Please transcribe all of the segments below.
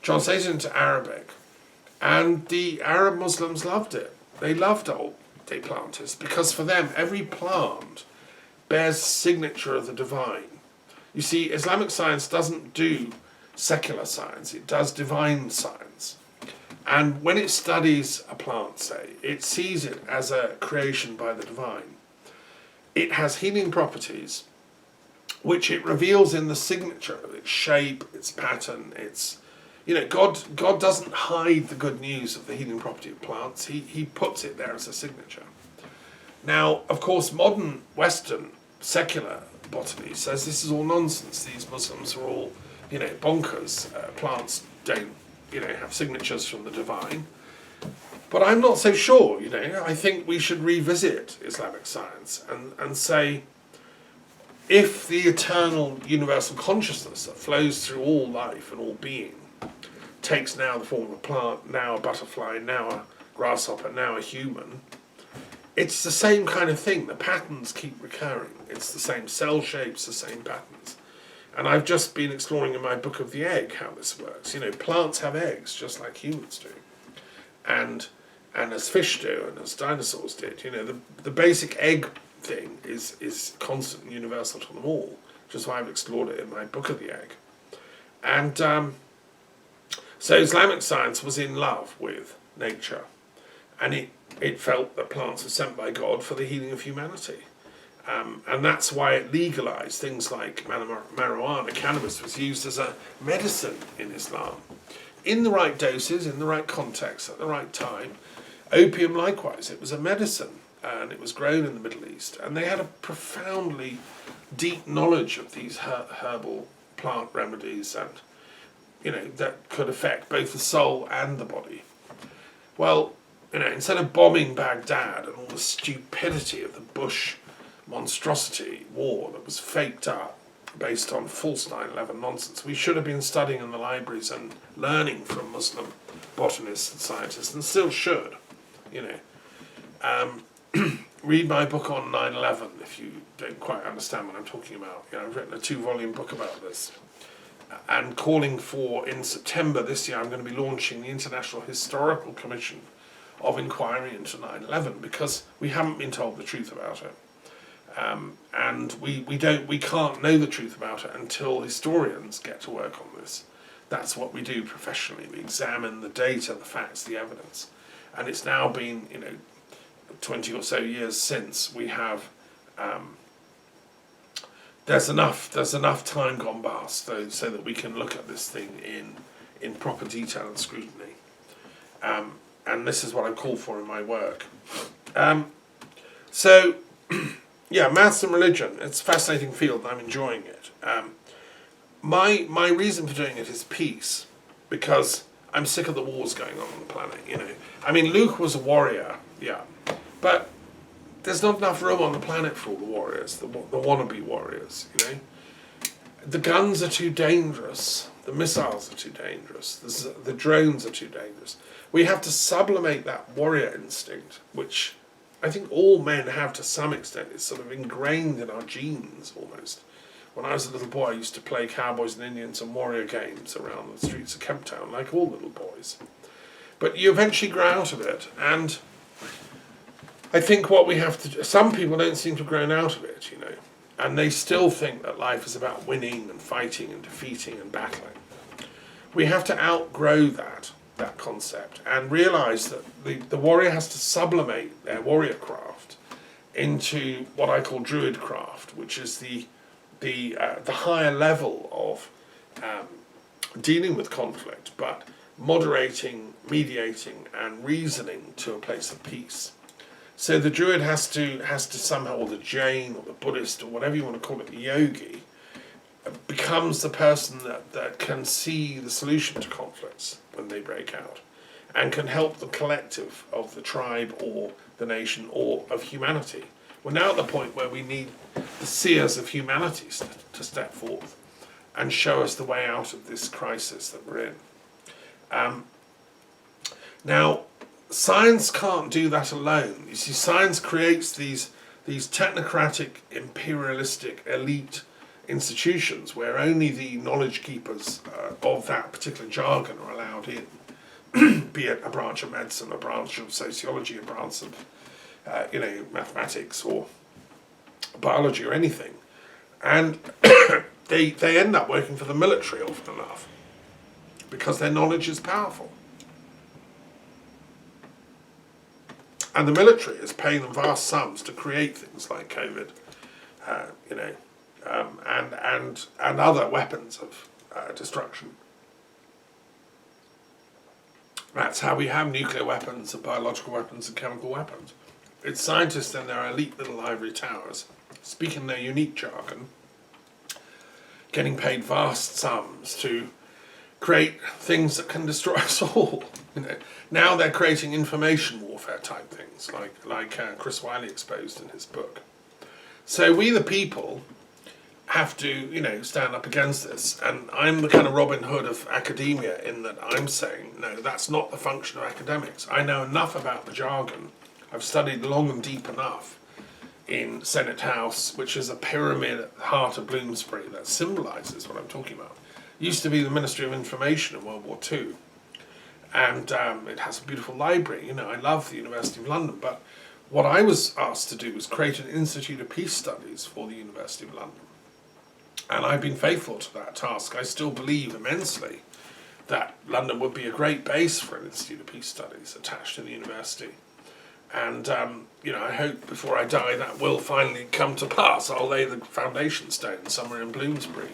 translated into Arabic, and the Arab Muslims loved it. They loved old day plantists because for them every plant bears signature of the divine. You see, Islamic science doesn't do secular science, it does divine science. And when it studies a plant, say, it sees it as a creation by the divine. It has healing properties, which it reveals in the signature of its shape, its pattern, its... God doesn't hide the good news of the healing property of plants. He puts it there as a signature. Now, of course, modern Western secular botany says this is all nonsense. These Muslims are all, bonkers. Plants don't, have signatures from the divine. But I'm not so sure, I think we should revisit Islamic science and say, if the eternal universal consciousness that flows through all life and all being takes now the form of a plant, now a butterfly, now a grasshopper, now a human, it's the same kind of thing. The patterns keep recurring. It's the same cell shapes, the same patterns. And I've just been exploring in my book of the egg how this works. Plants have eggs just like humans do. And as fish do, and as dinosaurs did. The basic egg thing is constant and universal to them all, which is why I've explored it in my book of the egg. And so Islamic science was in love with nature, and it felt that plants were sent by God for the healing of humanity. And that's why it legalized things like marijuana. Cannabis was used as a medicine in Islam, in the right doses, in the right context, at the right time. Opium, likewise, it was a medicine, and it was grown in the Middle East. And they had a profoundly deep knowledge of these herbal plant remedies, and that could affect both the soul and the body. Well, instead of bombing Baghdad and all the stupidity of the Bush monstrosity war that was faked up based on false 9/11 nonsense, we should have been studying in the libraries and learning from Muslim botanists and scientists, and still should. Read my book on 9/11 if you don't quite understand what I'm talking about. I've written a 2-volume book about this, and calling for, in September this year, I'm going to be launching the International Historical Commission of Inquiry into 9/11, because we haven't been told the truth about it. And we can't know the truth about it until historians get to work on this. That's what we do professionally. We examine the data, the facts, the evidence. And it's now been, 20 or so years since we have. There's enough time gone past, though, so that we can look at this thing in proper detail and scrutiny. And this is what I call for in my work. Yeah, maths and religion, it's a fascinating field, and I'm enjoying it. My reason for doing it is peace, because I'm sick of the wars going on the planet, Luke was a warrior, yeah, but there's not enough room on the planet for all the warriors, the wannabe warriors, The guns are too dangerous, the missiles are too dangerous, the drones are too dangerous. We have to sublimate that warrior instinct, which I think all men have to some extent. It's sort of ingrained in our genes almost. When I was a little boy, I used to play cowboys and Indians and warrior games around the streets of Kemp Town, like all little boys. But you eventually grow out of it, and I think what we have to do, some people don't seem to have grown out of it, and they still think that life is about winning and fighting and defeating and battling. We have to outgrow that concept and realize that the warrior has to sublimate their warrior craft into what I call druid craft, which is the higher level of dealing with conflict, but moderating, mediating, and reasoning to a place of peace. So the druid has to somehow, or the Jain, or the Buddhist, or whatever you want to call it, the yogi, becomes the person that can see the solution to conflicts when they break out, and can help the collective of the tribe or the nation or of humanity. We're now at the point where we need the seers of humanity to step forth and show us the way out of this crisis that we're in. Now, science can't do that alone. You see, science creates these technocratic, imperialistic, elite institutions where only the knowledge keepers of that particular jargon are allowed in, be it a branch of medicine, a branch of sociology, a branch of mathematics or biology or anything. And they end up working for the military often enough because their knowledge is powerful. And the military is paying them vast sums to create things like COVID, and other weapons of destruction. That's how we have nuclear weapons and biological weapons and chemical weapons. It's scientists in their elite little ivory towers, speaking their unique jargon, getting paid vast sums to create things that can destroy us all. Now they're creating information warfare type things, like Chris Wiley exposed in his book. So we the people have to, stand up against this. And I'm the kind of Robin Hood of academia in that I'm saying, no, that's not the function of academics. I know enough about the jargon. I've studied long and deep enough in Senate House, which is a pyramid at the heart of Bloomsbury that symbolises what I'm talking about. It used to be the Ministry of Information in World War II. And it has a beautiful library. I love the University of London, but what I was asked to do was create an Institute of Peace Studies for the University of London. And I've been faithful to that task. I still believe immensely that London would be a great base for an Institute of Peace Studies attached to the university. And, I hope before I die that will finally come to pass. I'll lay the foundation stone somewhere in Bloomsbury,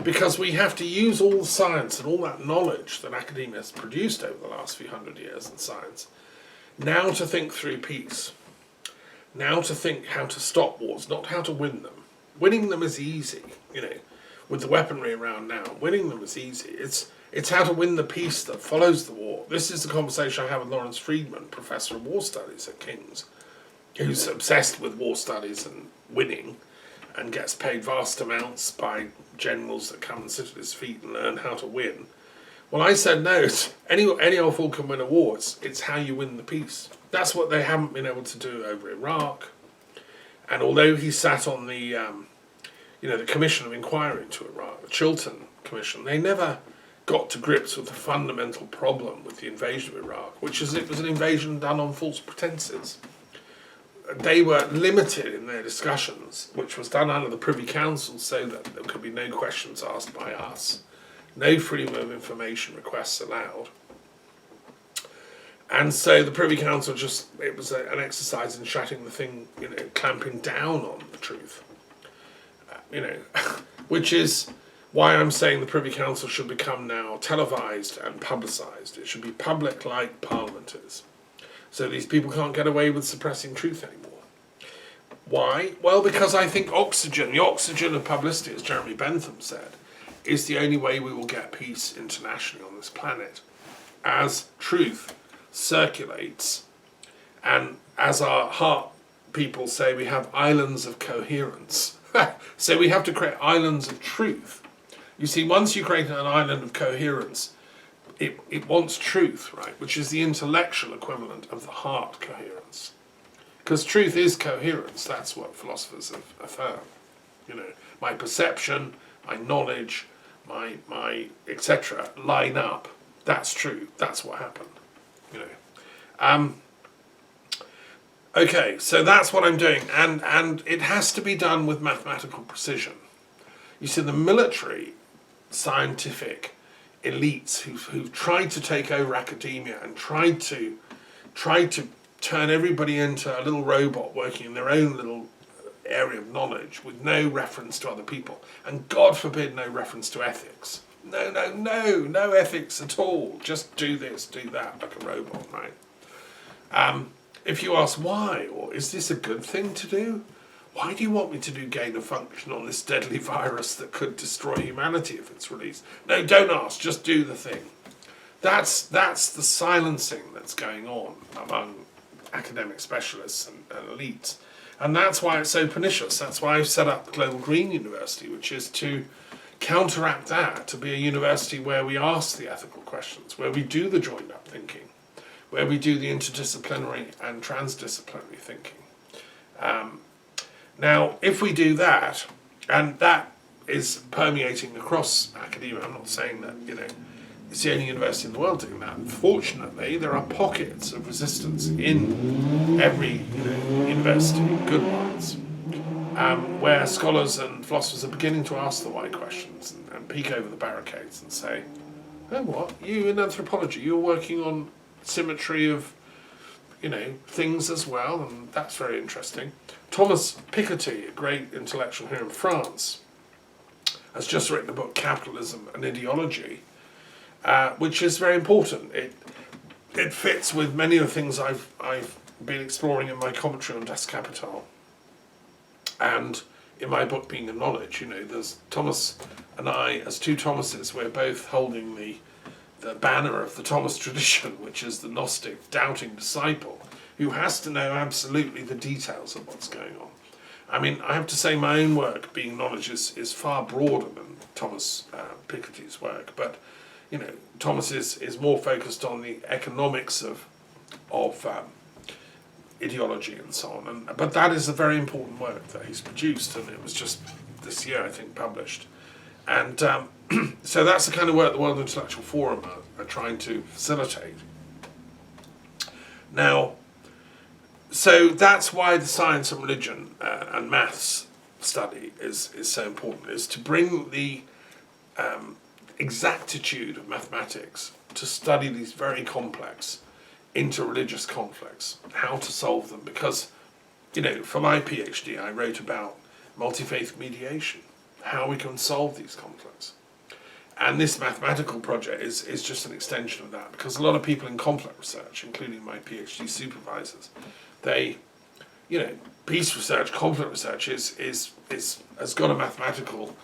because we have to use all the science and all that knowledge that academia has produced over the last few hundred years in science now to think through peace, now to think how to stop wars, not how to win them. Winning them is easy, with the weaponry around now. Winning them is easy. It's how to win the peace that follows the war. This is the conversation I have with Lawrence Freedman, Professor of War Studies at King's, who's obsessed with war studies and winning and gets paid vast amounts by generals that come and sit at his feet and learn how to win. Well, I said, no, any old fool can win a war. It's how you win the peace. That's what they haven't been able to do over Iraq. And although he sat on the Commission of Inquiry into Iraq, the Chiltern Commission, they never got to grips with the fundamental problem with the invasion of Iraq, which is it was an invasion done on false pretenses. They were limited in their discussions, which was done under the Privy Council so that there could be no questions asked by us, no freedom of information requests allowed. And so the Privy Council it was an exercise in shutting the thing, clamping down on the truth. Which is why I'm saying the Privy Council should become now televised and publicised. It should be public like Parliament is. So these people can't get away with suppressing truth anymore. Why? Well, because I think the oxygen of publicity, as Jeremy Bentham said, is the only way we will get peace internationally on this planet. As truth circulates, and as our heart people say, we have islands of coherence. So we have to create islands of truth. You see, once you create an island of coherence, it wants truth, right? Which is the intellectual equivalent of the heart coherence. Because truth is coherence. That's what philosophers have affirmed. My perception, my knowledge, my etc. line up. That's true. That's what happened. Okay, so that's what I'm doing, and it has to be done with mathematical precision. You see, the military, scientific elites who've tried to take over academia and tried to turn everybody into a little robot working in their own little area of knowledge with no reference to other people, and God forbid no reference to ethics. No ethics at all. Just do this, do that, like a robot, right? If you ask why, or is this a good thing to do? Why do you want me to do gain of function on this deadly virus that could destroy humanity if it's released? No, don't ask, just do the thing. That's the silencing that's going on among academic specialists and elites. And that's why it's so pernicious. That's why I've set up Global Green University, which is to counteract that, to be a university where we ask the ethical questions, where we do the joined-up thinking, where we do the interdisciplinary and transdisciplinary thinking. Now, if we do that, And that is permeating across academia. I'm not saying that, it's the only university in the world doing that. Fortunately, there are pockets of resistance in every university, good ones, where scholars and philosophers are beginning to ask the why questions and peek over the barricades and say, oh, what? You in anthropology, you're working on symmetry of, things as well, and that's very interesting. Thomas Piketty, a great intellectual here in France, has just written a book, Capitalism and Ideology, which is very important. It fits with many of the things I've been exploring in my commentary on Das Kapital, and in my book, Being and Knowledge. There's Thomas and I, as two Thomases, we're both holding the banner of the Thomas tradition, which is the Gnostic, doubting disciple, who has to know absolutely the details of what's going on. I mean, I have to say my own work, Being Knowledge, is far broader than Thomas Piketty's work, but Thomas is more focused on the economics of ideology and so on. But that is a very important work that he's produced, and it was just this year, I think, published. And so that's the kind of work the World Intellectual Forum are trying to facilitate. Now, so that's why the science and religion and maths study is so important, is to bring the exactitude of mathematics to study these very complex interreligious conflicts, how to solve them. Because, for my PhD, I wrote about multi-faith mediation, how we can solve these conflicts. And this mathematical project is just an extension of that, because a lot of people in conflict research, including my PhD supervisors, they, peace research, conflict research has got a mathematical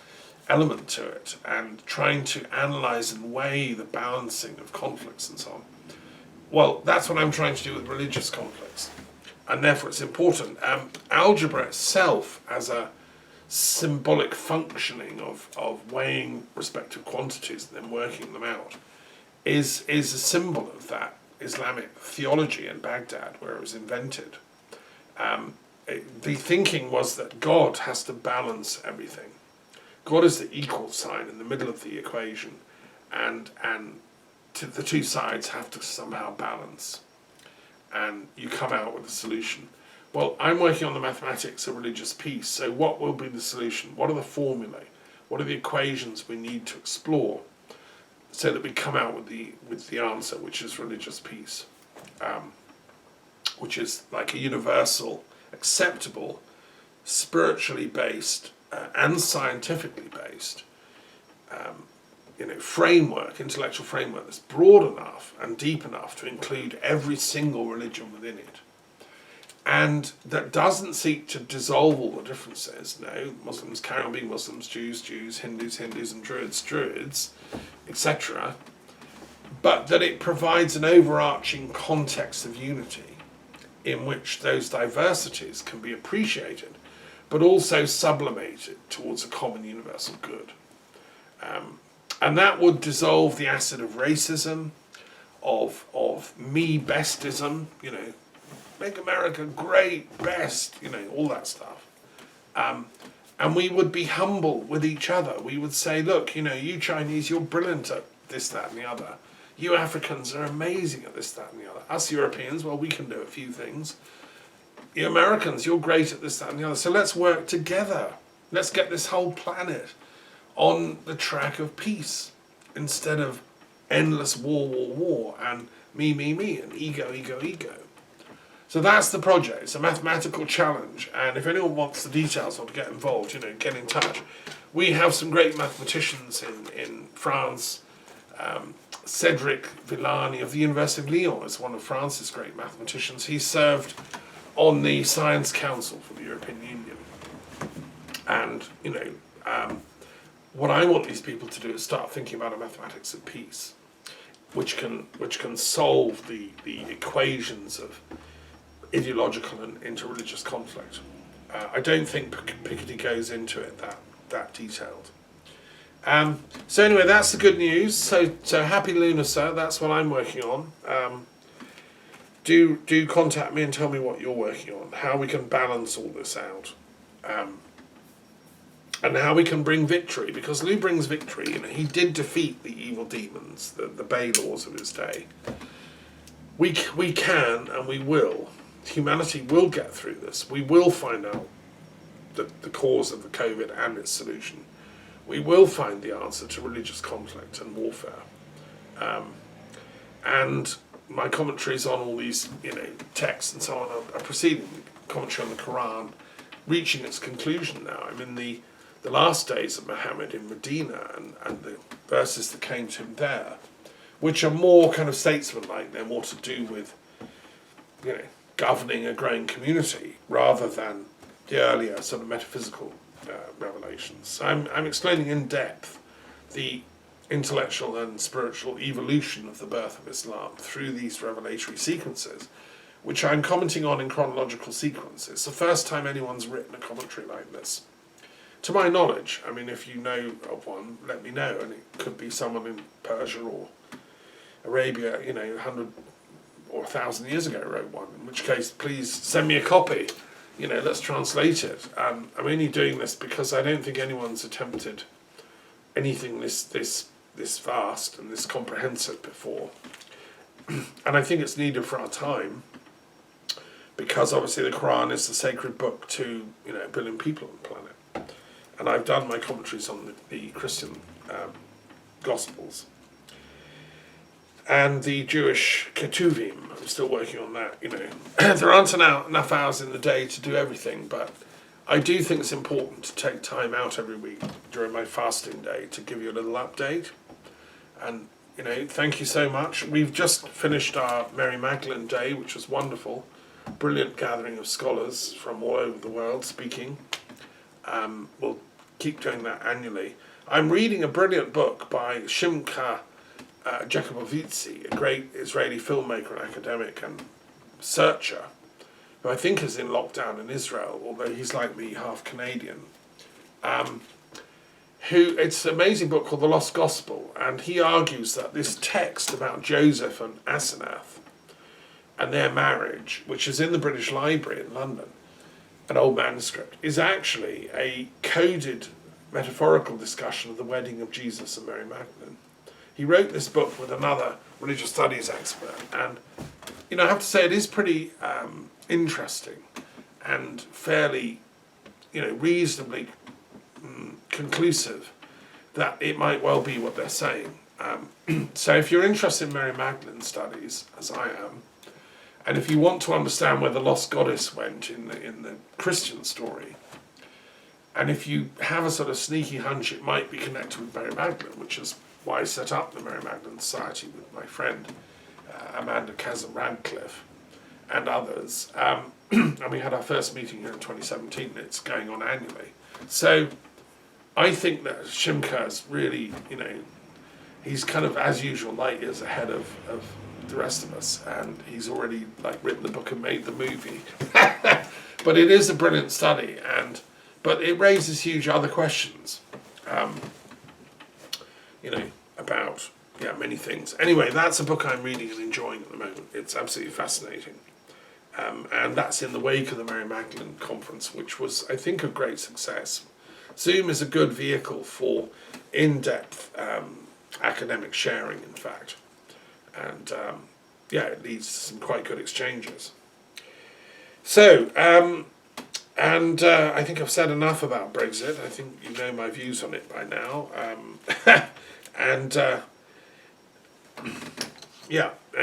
element to it, and trying to analyse and weigh the balancing of conflicts and so on. Well, that's what I'm trying to do with religious conflicts, and therefore it's important. Algebra itself, as a symbolic functioning of weighing respective quantities and then working them out, is a symbol of that Islamic theology in Baghdad, where it was invented. The thinking was that God has to balance everything. God is the equal sign in the middle of the equation, and the two sides have to somehow balance, and you come out with a solution. Well, I'm working on the mathematics of religious peace, so what will be the solution? What are the formulae? What are the equations we need to explore so that we come out with the answer, which is religious peace, which is like a universal, acceptable, spiritually based and scientifically based framework, intellectual framework that's broad enough and deep enough to include every single religion within it, and that doesn't seek to dissolve all the differences. No, Muslims carry on being Muslims, Jews, Hindus, and Druids, etc. But that it provides an overarching context of unity in which those diversities can be appreciated, but also sublimated towards a common universal good. And that would dissolve the acid of racism, of me-bestism, make America great, best, all that stuff. And we would be humble with each other. We would say, look, you Chinese, you're brilliant at this, that, and the other. You Africans are amazing at this, that, and the other. Us Europeans, well, we can do a few things. You Americans, you're great at this, that, and the other. So let's work together. Let's get this whole planet on the track of peace, instead of endless war, and me, and ego. So that's the project. It's a mathematical challenge, and if anyone wants the details or to get involved, get in touch. We have some great mathematicians in France. Cédric Villani of the University of Lyon is one of France's great mathematicians. He served on the Science Council for the European Union. And, what I want these people to do is start thinking about a mathematics of peace, which can solve the equations of ideological and interreligious conflict. I don't think Piketty goes into it that detailed. So anyway, that's the good news. So happy Lunar, sir. That's what I'm working on. Do contact me and tell me what you're working on, how we can balance all this out. and how we can bring victory, because Lou brings victory. You know, he did defeat the evil demons, the Bay Laws of his day. We can and we will. Humanity will get through this. We will find out the cause of the COVID and its solution. We will find the answer to religious conflict and warfare. And my commentaries on all these, texts and so on are proceeding. Commentary on the Quran, reaching its conclusion now. I'm in the last days of Muhammad in Medina, and the verses that came to him there, which are more kind of statesman-like. They're more to do with, governing a growing community rather than the earlier sort of metaphysical revelations. So I'm explaining in depth the intellectual and spiritual evolution of the birth of Islam through these revelatory sequences, which I'm commenting on in chronological sequence. It's the first time anyone's written a commentary like this. To my knowledge, I mean, if you know of one, let me know, and it could be someone in Persia or Arabia, 100 or 1,000 years ago wrote one, in which case, please send me a copy. Let's translate it. I'm only doing this because I don't think anyone's attempted anything this vast and this comprehensive before. And I think it's needed for our time, because obviously the Quran is the sacred book to, a billion people on the planet. And I've done my commentaries on the Christian Gospels. And the Jewish Ketuvim, I'm still working on that, There aren't enough hours in the day to do everything, but I do think it's important to take time out every week during my fasting day to give you a little update. And, thank you so much. We've just finished our Mary Magdalene Day, which was wonderful. Brilliant gathering of scholars from all over the world speaking. We'll keep doing that annually. I'm reading a brilliant book by Shimka Jakubowicz, a great Israeli filmmaker and academic and searcher, who I think is in lockdown in Israel, although he's like me, half Canadian. It's an amazing book called The Lost Gospel, and he argues that this text about Joseph and Asenath and their marriage, which is in the British Library in London, an old manuscript, is actually a coded metaphorical discussion of the wedding of Jesus and Mary Magdalene. He wrote this book with another religious studies expert, and I have to say it is pretty interesting and fairly, reasonably conclusive that it might well be what they're saying. So if you're interested in Mary Magdalene studies, as I am, and if you want to understand where the lost goddess went in the Christian story, and if you have a sort of sneaky hunch it might be connected with Mary Magdalene, which is why I set up the Mary Magdalene Society with my friend Amanda Kazan-Radcliffe and others, and we had our first meeting here in 2017, and it's going on annually. So I think that Shimka's really, he's kind of, as usual, light years ahead of the rest of us, and he's already written the book and made the movie. But it is a brilliant study, but it raises huge other questions, about many things. Anyway, that's a book I'm reading and enjoying at the moment. It's absolutely fascinating, and that's in the wake of the Mary Magdalene conference, which was, I think, a great success. Zoom is a good vehicle for in-depth academic sharing, in fact. And it leads to some quite good exchanges. So, I think I've said enough about Brexit. I think you know my views on it by now. And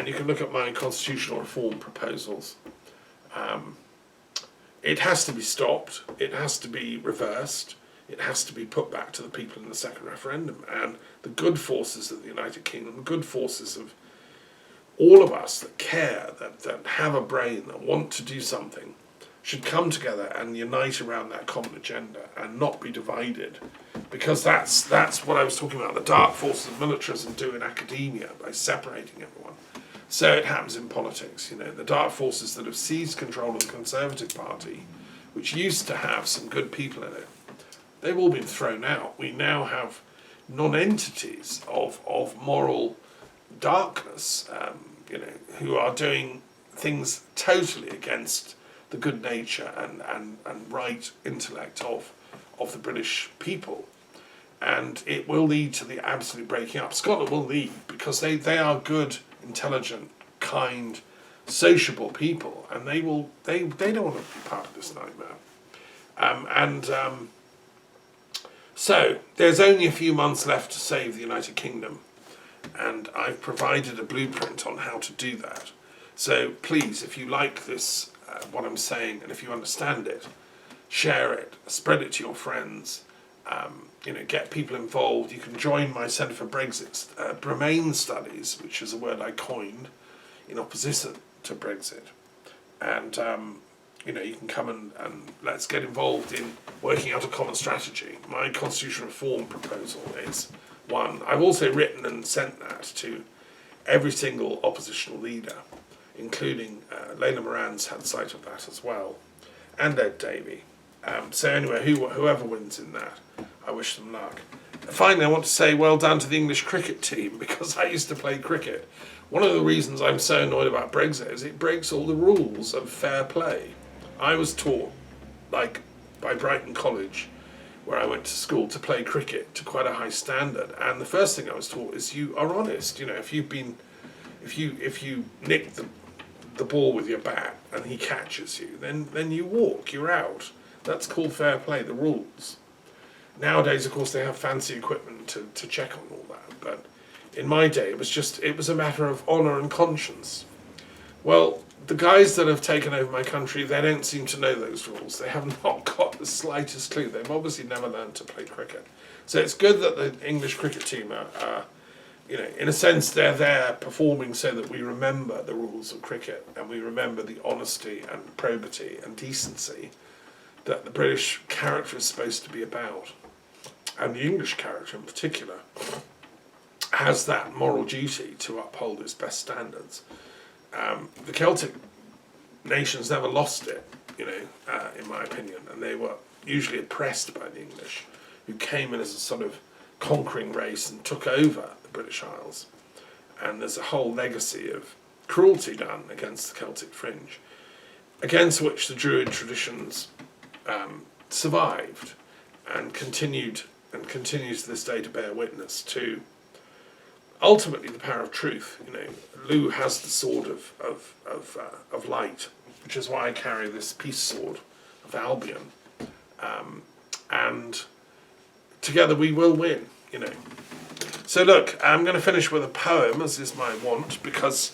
you can look at my constitutional reform proposals. It has to be stopped. It has to be reversed. It has to be put back to the people in the second referendum. And the good forces of the United Kingdom, the good forces of all of us that care, that have a brain, that want to do something, should come together and unite around that common agenda and not be divided. Because that's what I was talking about, the dark forces of militarism do in academia by separating everyone. So it happens in politics, the dark forces that have seized control of the Conservative Party, which used to have some good people in it, they've all been thrown out. We now have non-entities of moral darkness, who are doing things totally against the good nature and right intellect of of the British people. And it will lead to the absolute breaking up. Scotland will lead because they are good, intelligent, kind, sociable people, and they don't want to be part of this nightmare. So there's only a few months left to save the United Kingdom, and I've provided a blueprint on how to do that. So please, if you like this, what I'm saying, and if you understand it, share it, spread it to your friends. Get people involved. You can join my Centre for Brexit Remain Studies, which is a word I coined in opposition to Brexit. And, you can come and let's get involved in working out a common strategy. My constitutional reform proposal is one. I've also written and sent that to every single oppositional leader, including Layla Moran's had sight of that as well, and Ed Davey. So anyway, whoever wins in that, I wish them luck. Finally, I want to say well done to the English cricket team, because I used to play cricket. One of the reasons I'm so annoyed about Brexit is it breaks all the rules of fair play. I was taught, by Brighton College, where I went to school, to play cricket to quite a high standard. And the first thing I was taught is you are honest. If you nick the ball with your bat and he catches you, then you walk, you're out. That's called fair play, the rules. Nowadays, of course, they have fancy equipment to check on all that. But in my day, it was a matter of honour and conscience. Well, the guys that have taken over my country, they don't seem to know those rules. They have not got the slightest clue. They've obviously never learned to play cricket. So it's good that the English cricket team are in a sense, they're there performing so that we remember the rules of cricket and we remember the honesty and probity and decency that the British character is supposed to be about. And the English character in particular has that moral duty to uphold its best standards. The Celtic nations never lost it, in my opinion, and they were usually oppressed by the English, who came in as a sort of conquering race and took over the British Isles. And there's a whole legacy of cruelty done against the Celtic fringe, against which the Druid traditions survived and continues to this day to bear witness to ultimately the power of truth. Lou has the sword of light, which is why I carry this peace sword of Albion, and together we will win. So look, I'm going to finish with a poem, as is my wont, because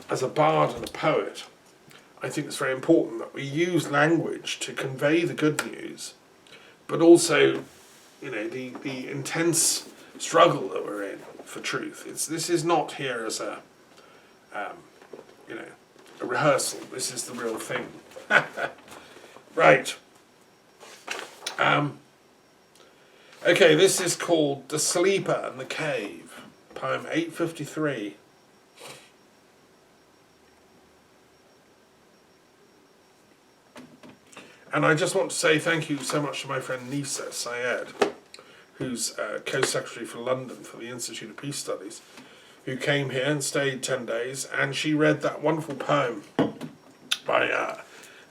as a bard and a poet, I think it's very important that we use language to convey the good news, but also, the intense struggle that we're in for truth. This is not here as a rehearsal. This is the real thing. Right. Okay, this is called The Sleeper and the Cave, poem 853. And I just want to say thank you so much to my friend Nisa Syed, who's co-secretary for London for the Institute of Peace Studies, who came here and stayed 10 days, and she read that wonderful poem by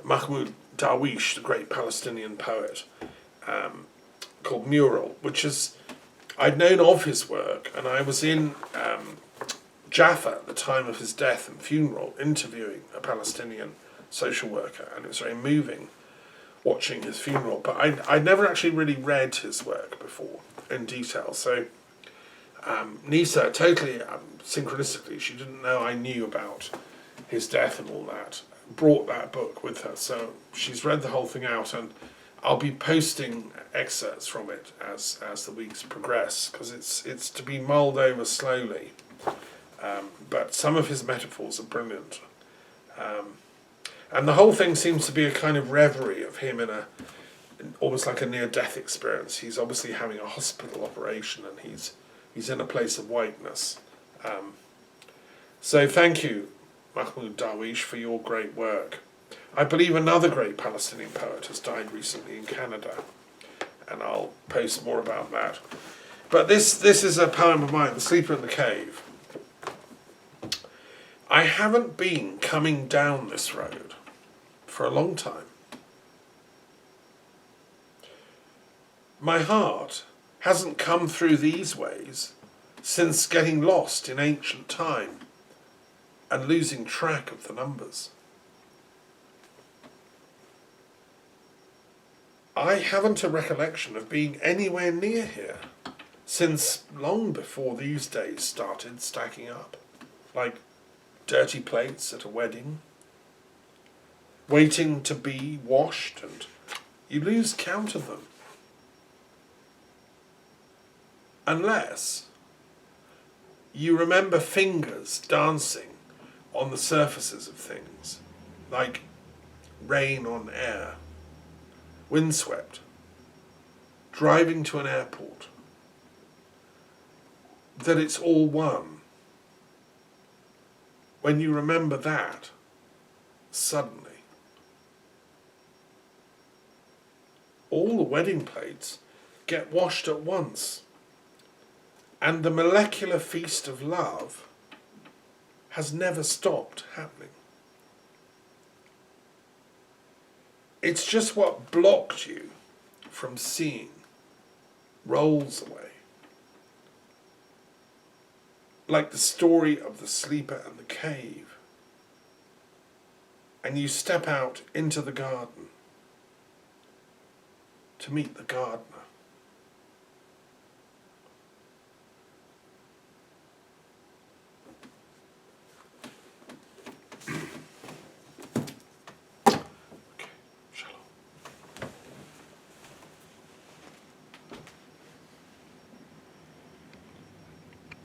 Mahmoud Darwish, the great Palestinian poet, called Mural, which is, I'd known of his work, and I was in Jaffa at the time of his death and funeral, interviewing a Palestinian social worker, and it was very moving watching his funeral, but I'd never actually really read his work before in detail. So Nisa, totally synchronistically, she didn't know I knew about his death and all that, brought that book with her. So she's read the whole thing out, and I'll be posting excerpts from it as the weeks progress, because it's to be mulled over slowly. But some of his metaphors are brilliant. And the whole thing seems to be a kind of reverie of him in almost like a near-death experience. He's obviously having a hospital operation, and he's in a place of whiteness. So thank you, Mahmoud Darwish, for your great work. I believe another great Palestinian poet has died recently in Canada, and I'll post more about that. But this is a poem of mine, The Sleeper in the Cave. I haven't been coming down this road for a long time. My heart hasn't come through these ways since getting lost in ancient time and losing track of the numbers. I haven't a recollection of being anywhere near here since long before these days started stacking up, like dirty plates at a wedding, waiting to be washed, and you lose count of them. Unless you remember fingers dancing on the surfaces of things, like rain on air, windswept, driving to an airport, that it's all one. When you remember that, suddenly, all the wedding plates get washed at once, and the molecular feast of love has never stopped happening. It's just what blocked you from seeing rolls away. Like the story of the sleeper and the cave. And you step out into the garden to meet the gardener.